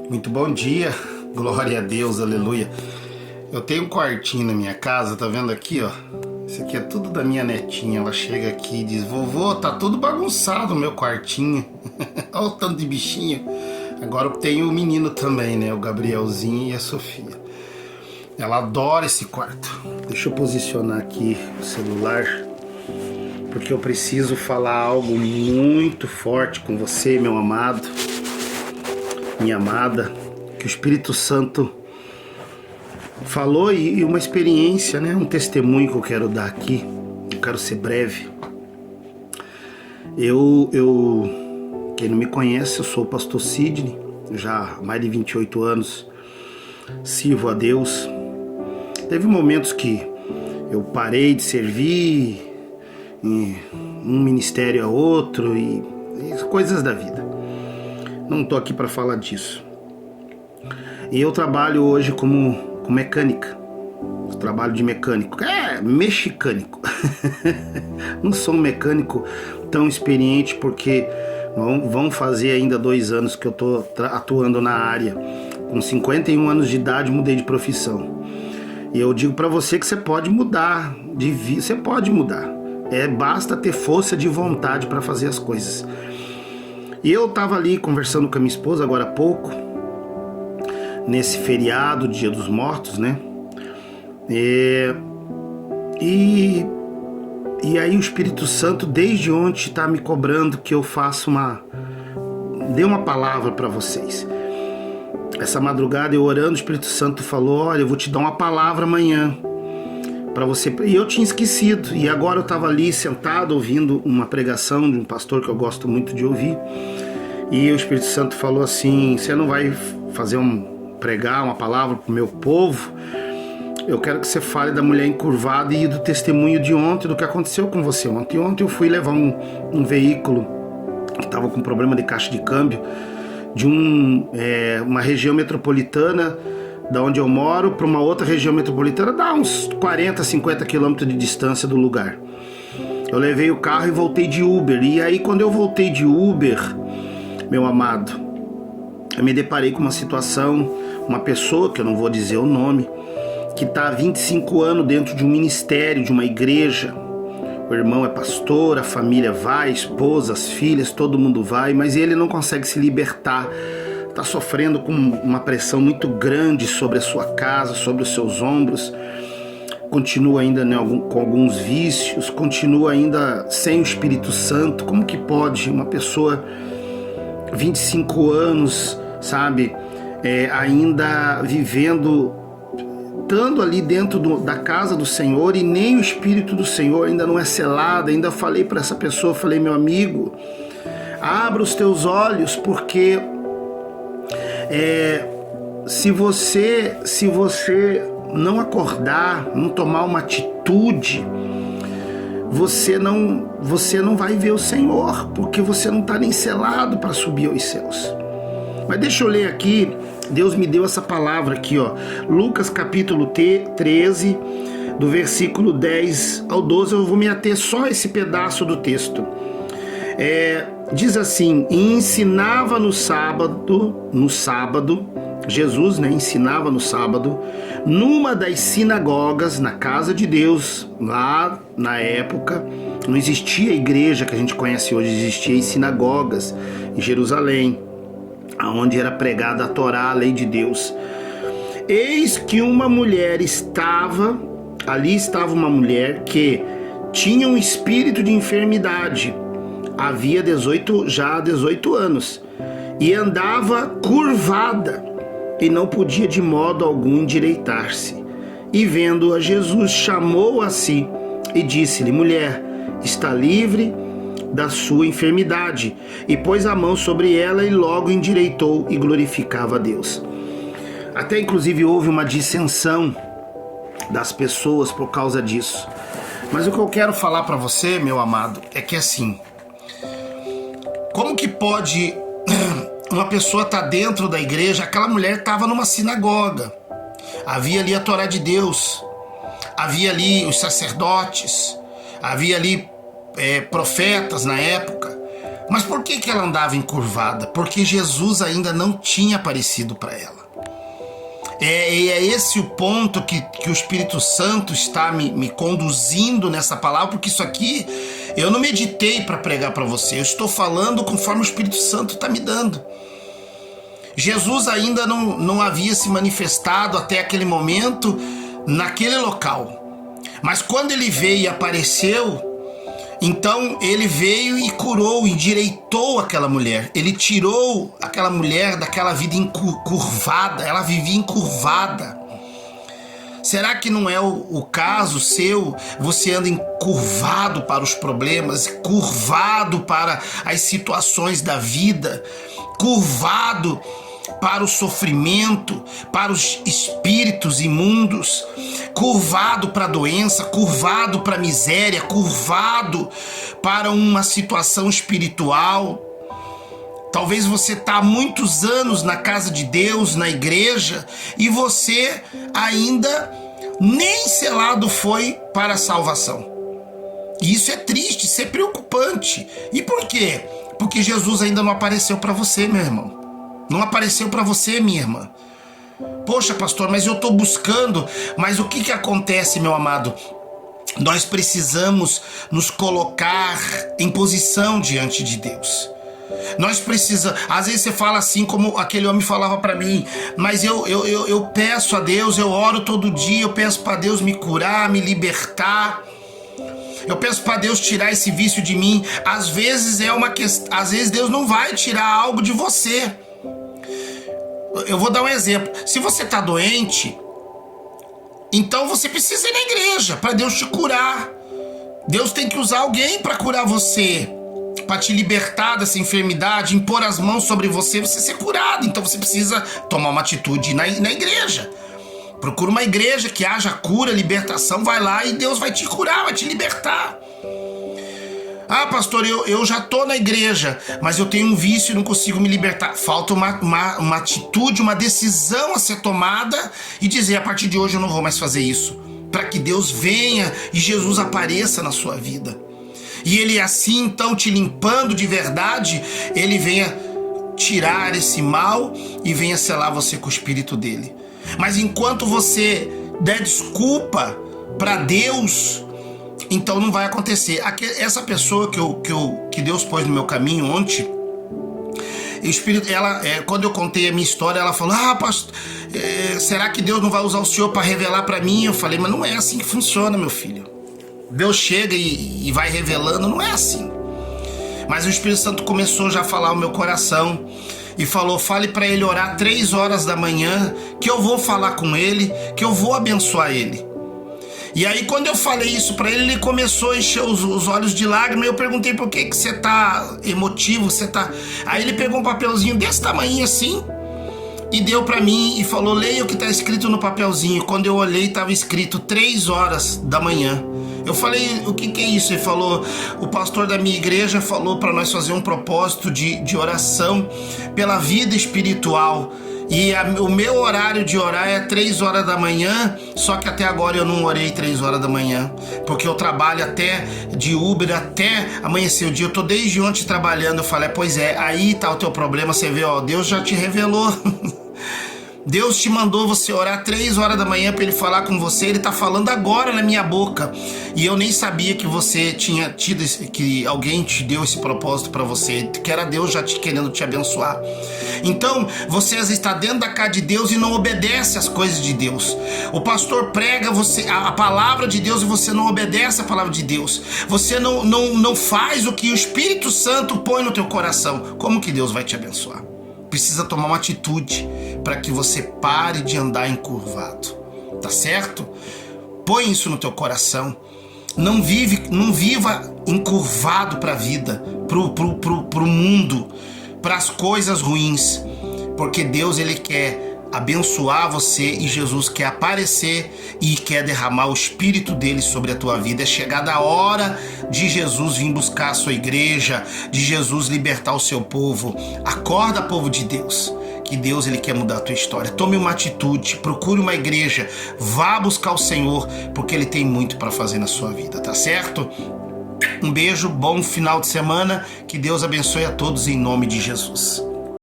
Muito bom dia, glória a Deus, aleluia. Eu tenho um quartinho na minha casa, tá vendo aqui, ó? Isso aqui é tudo da minha netinha. Ela chega aqui e diz: vovô, tá tudo bagunçado o meu quartinho. Olha o tanto de bichinho. Agora eu tenho o menino também, né? O Gabrielzinho e a Sofia. Ela adora esse quarto. Deixa eu posicionar aqui o celular, porque eu preciso falar algo muito forte com você, meu amado, minha amada, que o Espírito Santo falou e uma experiência, né? Um testemunho que eu quero dar aqui. Eu quero ser breve. Quem não me conhece, eu sou o pastor Sidney. Já há mais de 28 anos sirvo a Deus. Teve momentos que eu parei de servir em um ministério a outro e coisas da vida. Não estou aqui para falar disso. E eu trabalho hoje como mecânica. Eu trabalho de mecânico. Mexicânico. Não sou um mecânico tão experiente, porque vão fazer ainda 2 anos que eu estou atuando na área. Com 51 anos de idade mudei de profissão. E eu digo para você que você pode mudar de vida. Você pode mudar. Basta ter força de vontade para fazer as coisas. E eu estava ali conversando com a minha esposa agora há pouco, nesse feriado, Dia dos Mortos, né? E aí o Espírito Santo desde ontem está me cobrando que eu faça dê uma palavra para vocês. Essa madrugada eu orando, o Espírito Santo falou: olha, eu vou te dar uma palavra amanhã para você. E eu tinha esquecido. E agora eu estava ali sentado ouvindo uma pregação de um pastor que eu gosto muito de ouvir. E o Espírito Santo falou assim: você não vai pregar uma palavra para o meu povo? Eu quero que você fale da mulher encurvada e do testemunho de ontem, do que aconteceu com você ontem. Ontem eu fui levar um veículo que estava com problema de caixa de câmbio de uma região metropolitana da onde eu moro para uma outra região metropolitana, dá uns 40, 50 quilômetros de distância do lugar. Eu levei o carro e voltei de Uber. E aí quando eu voltei de Uber, meu amado, eu me deparei com uma situação, uma pessoa, que eu não vou dizer o nome, que está há 25 anos dentro de um ministério, de uma igreja. O irmão é pastor, a família vai, a esposa, as filhas, todo mundo vai, mas ele não consegue se libertar. Está sofrendo com uma pressão muito grande sobre a sua casa, sobre os seus ombros. Continua ainda com alguns vícios, continua ainda sem o Espírito Santo. Como que pode uma pessoa 25 anos, sabe, ainda vivendo, estando ali dentro da casa do Senhor, e nem o Espírito do Senhor ainda não é selado? Ainda falei para essa pessoa, falei: meu amigo, abra os teus olhos, porque se você não acordar, não tomar uma atitude, você não vai ver o Senhor, porque você não está nem selado para subir aos céus. Mas deixa eu ler aqui. Deus me deu essa palavra aqui, ó. Lucas capítulo 13, do versículo 10 ao 12. Eu vou me ater só a esse pedaço do texto. Diz assim: e ensinava no sábado, Jesus, né, ensinava no sábado, numa das sinagogas, na casa de Deus. Lá na época não existia a igreja que a gente conhece hoje, existia as sinagogas em Jerusalém, onde era pregada a Torá, a lei de Deus. Eis que uma mulher estava uma mulher que tinha um espírito de enfermidade, havia 18 anos, e andava curvada, e não podia de modo algum endireitar-se. E vendo a Jesus, chamou a si e disse-lhe: mulher, está livre da sua enfermidade. E pôs a mão sobre ela e logo endireitou e glorificava a Deus. Até inclusive houve uma dissensão das pessoas por causa disso. Mas o que eu quero falar para você, meu amado, é que assim, como que pode uma pessoa estar dentro da igreja? Aquela mulher estava numa sinagoga, havia ali a Torá de Deus, havia ali os sacerdotes, havia ali profetas na época, Mas por que ela andava encurvada? Porque Jesus ainda não tinha aparecido para ela. É esse o ponto que o Espírito Santo está me conduzindo nessa palavra, porque isso aqui eu não meditei para pregar para você, eu estou falando conforme o Espírito Santo está me dando. Jesus ainda não havia se manifestado até aquele momento naquele local, mas quando ele veio e apareceu, então ele veio e curou, endireitou aquela mulher. Ele tirou aquela mulher daquela vida encurvada. Ela vivia encurvada. Será que não é o caso seu? Você anda encurvado para os problemas, curvado para as situações da vida, curvado para o sofrimento, para os espíritos imundos, curvado para a doença, curvado para a miséria, curvado para uma situação espiritual. Talvez você está há muitos anos na casa de Deus, na igreja, e você ainda nem selado foi para a salvação. E isso é triste, isso é preocupante. E por quê? Porque Jesus ainda não apareceu para você, meu irmão. Não apareceu para você, minha irmã. Poxa, pastor, mas eu estou buscando. Mas o que acontece, meu amado? Nós precisamos nos colocar em posição diante de Deus. Nós precisamos. Às vezes você fala assim como aquele homem falava para mim, mas eu peço a Deus, eu oro todo dia, eu peço para Deus me curar, me libertar. Eu peço para Deus tirar esse vício de mim. Às vezes é uma questão, às vezes Deus não vai tirar algo de você. Eu vou dar um exemplo. Se você está doente, então você precisa ir na igreja para Deus te curar. Deus tem que usar alguém para curar você, para te libertar dessa enfermidade, impor as mãos sobre você ser curado. Então você precisa tomar uma atitude na igreja. Procura uma igreja que haja cura, libertação, vai lá e Deus vai te curar, vai te libertar. Ah, pastor, eu já estou na igreja, mas eu tenho um vício e não consigo me libertar. Falta uma atitude, uma decisão a ser tomada e dizer, a partir de hoje eu não vou mais fazer isso. Para que Deus venha e Jesus apareça na sua vida. E Ele assim, então, te limpando de verdade, Ele venha tirar esse mal e venha selar você com o Espírito dEle. Mas enquanto você der desculpa para Deus, então não vai acontecer. Essa pessoa que Deus pôs no meu caminho ontem, o Espírito, quando eu contei a minha história, ela falou, pastor, será que Deus não vai usar o senhor para revelar para mim? Eu falei, mas não é assim que funciona, meu filho. Deus chega e vai revelando, não é assim. Mas o Espírito Santo começou já a falar ao meu coração e falou, fale para ele orar 3 horas da manhã, que eu vou falar com ele, que eu vou abençoar ele. E aí quando eu falei isso para ele, ele começou a encher os olhos de lágrimas. Eu perguntei, por que você tá emotivo, Aí ele pegou um papelzinho desse tamanho assim e deu para mim e falou, leia o que tá escrito no papelzinho. Quando eu olhei, estava escrito 3 horas da manhã. Eu falei, o que é isso? Ele falou, o pastor da minha igreja falou para nós fazer um propósito de oração pela vida espiritual. E o meu horário de orar é 3 horas da manhã, só que até agora eu não orei 3 horas da manhã, porque eu trabalho até de Uber, até amanhecer o dia, eu tô desde ontem trabalhando. Eu falei, pois é, aí tá o teu problema, você vê, Deus já te revelou. Deus te mandou você orar 3 horas da manhã para Ele falar com você. Ele tá falando agora na minha boca. E eu nem sabia que você tinha tido, que alguém te deu esse propósito para você, que era Deus já querendo te abençoar. Então, você às vezes está dentro da casa de Deus e não obedece às coisas de Deus. O pastor prega a palavra de Deus e você não obedece a palavra de Deus. Você não faz o que o Espírito Santo põe no teu coração. Como que Deus vai te abençoar? Precisa tomar uma atitude para que você pare de andar encurvado, tá certo? Põe isso no teu coração. Não viva encurvado para a vida, pro mundo, para as coisas ruins, porque Deus ele quer abençoar você e Jesus quer aparecer e quer derramar o Espírito dele sobre a tua vida. É chegada a hora de Jesus vir buscar a sua igreja, de Jesus libertar o seu povo. Acorda, povo de Deus, que Deus ele quer mudar a tua história. Tome uma atitude, procure uma igreja, vá buscar o Senhor, porque ele tem muito para fazer na sua vida, tá certo? Um beijo, bom final de semana, que Deus abençoe a todos em nome de Jesus.